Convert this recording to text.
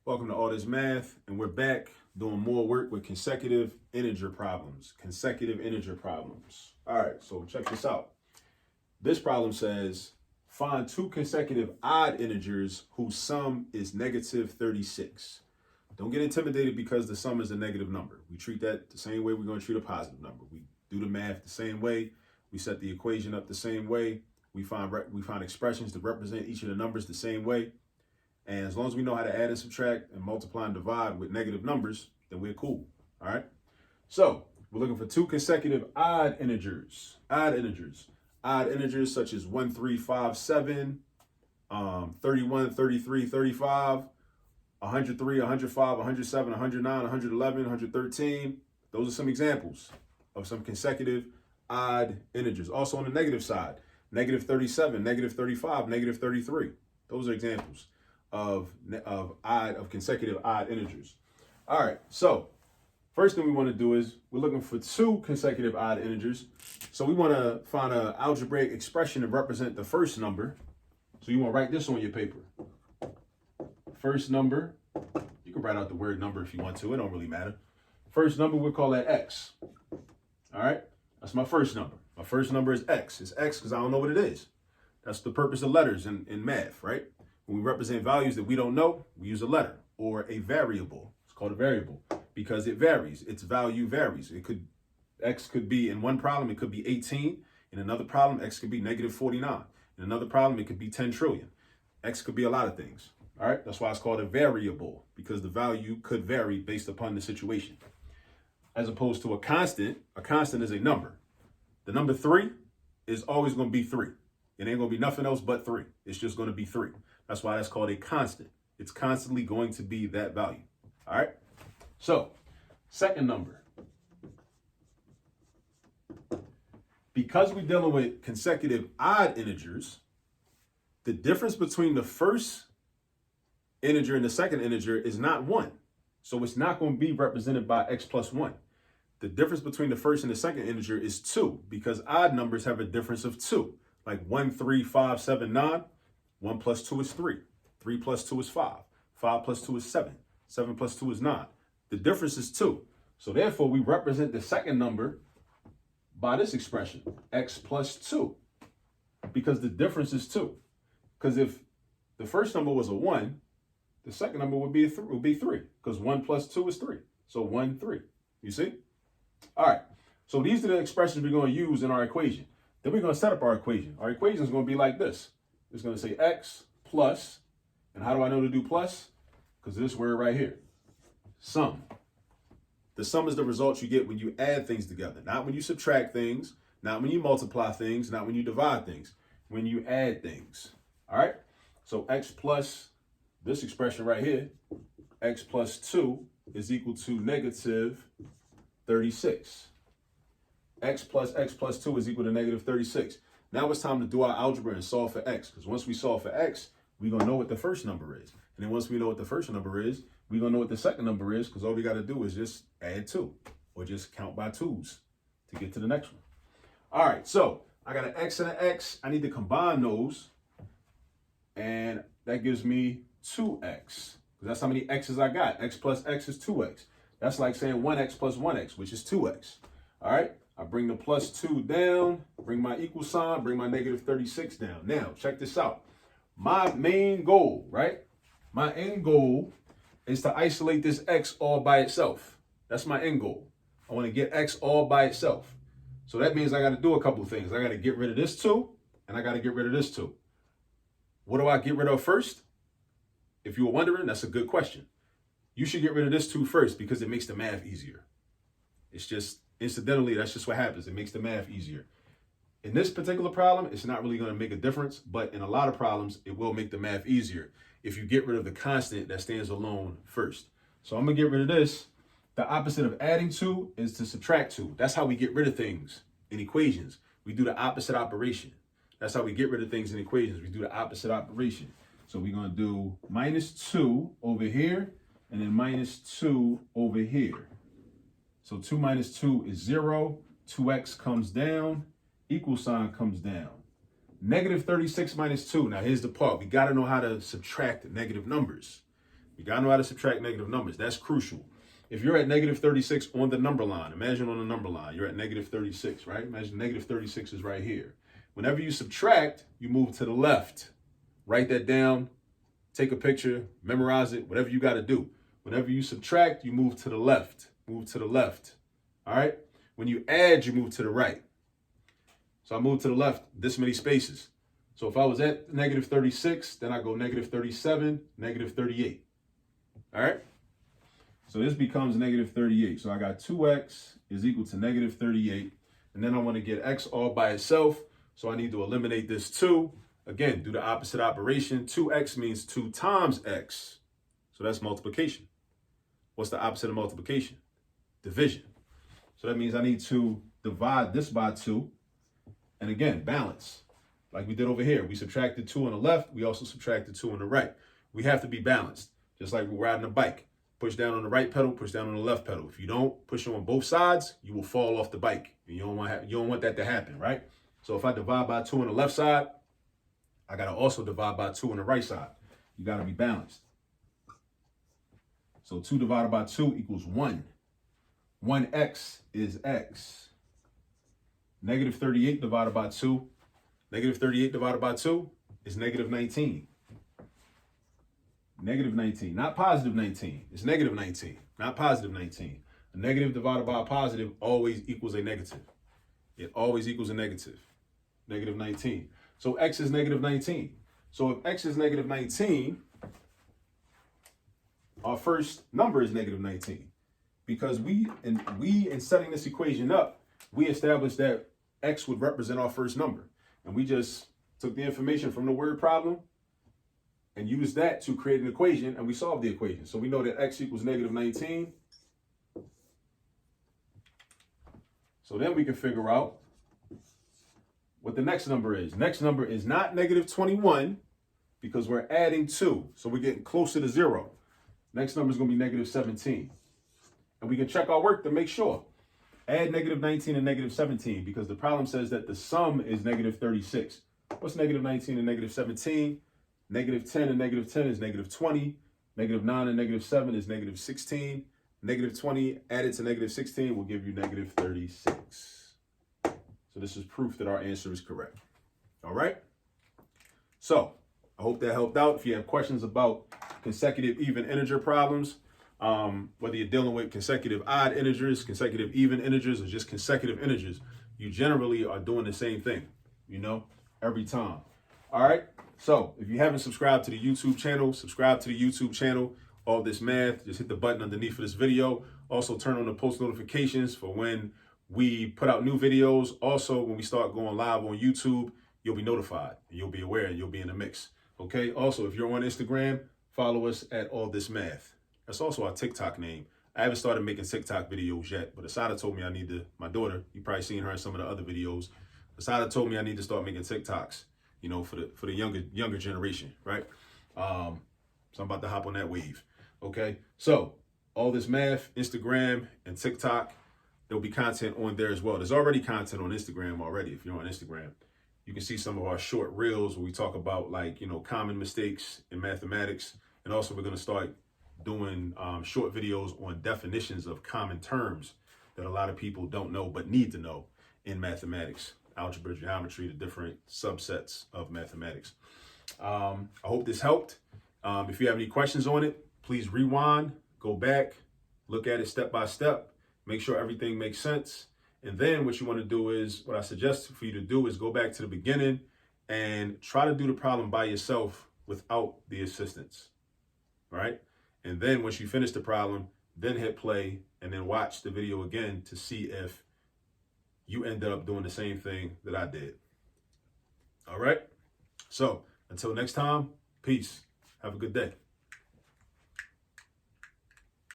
Welcome to All This Math, and we're back doing more work with consecutive integer problems. All right, so check this out. This problem says, find two consecutive odd integers whose sum is negative 36. Don't get intimidated because the sum is a negative number. We treat that the same way we're going to treat a positive number. We do the math the same way. We set the equation up the same way. We find expressions to represent each of the numbers the same way. And as long as we know how to add and subtract and multiply and divide with negative numbers, then we're cool. All right. So we're looking for two consecutive odd integers. Odd integers such as 1, 3, 5, 7, 31, 33, 35, 103, 105, 107, 109, 111, 113. Those are some examples of some consecutive odd integers. Also on the negative side, negative 37, negative 35, negative 33. Those are examples of consecutive odd integers. All right, so first thing we want to do is we're looking for two consecutive odd integers. So we want to find an algebraic expression to represent the first number. So you want to write this on your paper. First number, you can write out the word number if you want to, it don't really matter. First number, we'll call that x. All right, that's my first number. My first number is x. It's x because I don't know what it is. That's the purpose of letters in math, right? When we represent values that we don't know, we use a letter or a variable. It's called a variable because it varies. Its value varies. X could be in one problem, it could be 18. In another problem, x could be negative 49. In another problem, it could be 10 trillion. X could be a lot of things. All right, that's why it's called a variable because the value could vary based upon the situation. As opposed to a constant is a number. The number 3 is always going to be 3. It ain't going to be nothing else but 3. It's just going to be 3. That's why that's called a constant. It's constantly going to be that value. All right. So, second number. Because we're dealing with consecutive odd integers, the difference between the first integer and the second integer is not 1. So it's not going to be represented by x plus 1. The difference between the first and the second integer is 2 because odd numbers have a difference of 2. Like 1, 3, 5, 7, 9. 1 plus 2 is 3. 3 plus 2 is 5. 5 plus 2 is 7. 7 plus 2 is 9. The difference is 2. So therefore, we represent the second number by this expression, x plus 2, because the difference is 2. Because if the first number was a 1, the second number would be 3, because 1 plus 2 is 3. So 1, 3. You see? All right. So these are the expressions we're going to use in our equation. Then we're going to set up our equation. Our equation is going to be like this. It's going to say x plus, and how do I know to do plus? Because of this word right here, sum. The sum is the result you get when you add things together, not when you subtract things, not when you multiply things, not when you divide things, when you add things. All right? So x plus this expression right here, x plus 2 is equal to negative 36. X plus 2 is equal to negative 36. Now it's time to do our algebra and solve for x, because once we solve for x, we're going to know what the first number is. And then once we know what the first number is, we're going to know what the second number is, because all we got to do is just add 2, or just count by 2s to get to the next one. All right, so I got an x and an x. I need to combine those, and that gives me 2x, because that's how many x's I got. X plus x is 2x. That's like saying 1x plus 1x, which is 2x. All right. I bring the plus 2 down, bring my equal sign, bring my negative 36 down. Now, check this out. My main goal, right? My end goal is to isolate this x all by itself. That's my end goal. I want to get x all by itself. So that means I got to do a couple of things. I got to get rid of this 2, and I got to get rid of this 2. What do I get rid of first? If you were wondering, that's a good question. You should get rid of this 2 first because it makes the math easier. It's just, incidentally, that's just what happens. It makes the math easier. In this particular problem, it's not really going to make a difference, but in a lot of problems, it will make the math easier if you get rid of the constant that stands alone first. So I'm going to get rid of this. The opposite of adding 2 is to subtract 2. That's how we get rid of things in equations. We do the opposite operation. That's how we get rid of things in equations. We do the opposite operation. So we're going to do minus 2 over here, and then minus 2 over here. So 2 minus 2 is 0. 2x comes down. Equal sign comes down. Negative 36 minus 2. Now, here's the part. We got to know how to subtract negative numbers. You got to know how to subtract negative numbers. That's crucial. If you're at negative 36 on the number line, imagine on the number line, you're at negative 36, right? Imagine negative 36 is right here. Whenever you subtract, you move to the left. Write that down, take a picture, memorize it, whatever you got to do. Whenever you subtract, you move to the left. Move to the left. All right? When you add, you move to the right. So I move to the left this many spaces. So if I was at negative 36, then I go negative 37, negative 38. All right? So this becomes negative 38. So I got 2x is equal to negative 38. And then I want to get x all by itself. So I need to eliminate this 2. Again, do the opposite operation. 2x means 2 times x. So that's multiplication. What's the opposite of multiplication? Division. So that means I need to divide this by 2. And again, balance. Like we did over here. We subtracted 2 on the left. We also subtracted 2 on the right. We have to be balanced. Just like we're riding a bike. Push down on the right pedal, push down on the left pedal. If you don't push on both sides, you will fall off the bike. And you don't want that to happen, right? So if I divide by 2 on the left side, I got to also divide by 2 on the right side. You got to be balanced. So 2 divided by 2 equals 1. 1x is x. Negative 38 divided by 2. Negative 38 divided by 2 is negative 19. Negative 19, not positive 19. It's negative 19, not positive 19. A negative divided by a positive always equals a negative. It always equals a negative. Negative 19. So x is negative 19. So if x is negative 19, our first number is negative 19. Because we in setting this equation up, we established that x would represent our first number. And we just took the information from the word problem and used that to create an equation, and we solved the equation. So we know that x equals negative 19. So then we can figure out what the next number is. Next number is not negative 21 because we're adding 2. So we're getting closer to 0. Next number is going to be negative 17. And we can check our work to make sure. Add negative 19 and negative 17 because the problem says that the sum is negative 36. What's negative 19 and negative 17? Negative 10 and negative 10 is negative 20. Negative 9 and negative 7 is negative 16. Negative 20 added to negative 16 will give you negative 36. So this is proof that our answer is correct. All right? So I hope that helped out. If you have questions about consecutive even integer problems, whether you're dealing with consecutive odd integers, consecutive even integers, or just consecutive integers, you generally are doing the same thing, every time. All right? So if you haven't subscribed to the YouTube channel, subscribe to the YouTube channel. All This Math, just hit the button underneath of this video. Also turn on the post notifications for when we put out new videos. Also, when we start going live on YouTube, you'll be notified and you'll be aware and you'll be in the mix. Okay. Also, if you're on Instagram, follow us at All This Math. That's also our TikTok name. I haven't started making TikTok videos yet, but Asada told me my daughter, you probably seen her in some of the other videos. Asada told me I need to start making TikToks. For the younger generation, right? So I'm about to hop on that wave. Okay. So All This Math, Instagram and TikTok, there'll be content on there as well. There's already content on Instagram already. If you're on Instagram, you can see some of our short reels where we talk about common mistakes in mathematics. And also we're going to start doing short videos on definitions of common terms that a lot of people don't know, but need to know in mathematics. Algebra, geometry, the different subsets of mathematics. I hope this helped. If you have any questions on it, please rewind, go back, look at it step by step, make sure everything makes sense. And then what you want to do is, what I suggest for you to do is go back to the beginning and try to do the problem by yourself without the assistance, right? And then once you finish the problem, then hit play and then watch the video again to see if you end up doing the same thing that I did. All right. So until next time, peace. Have a good day.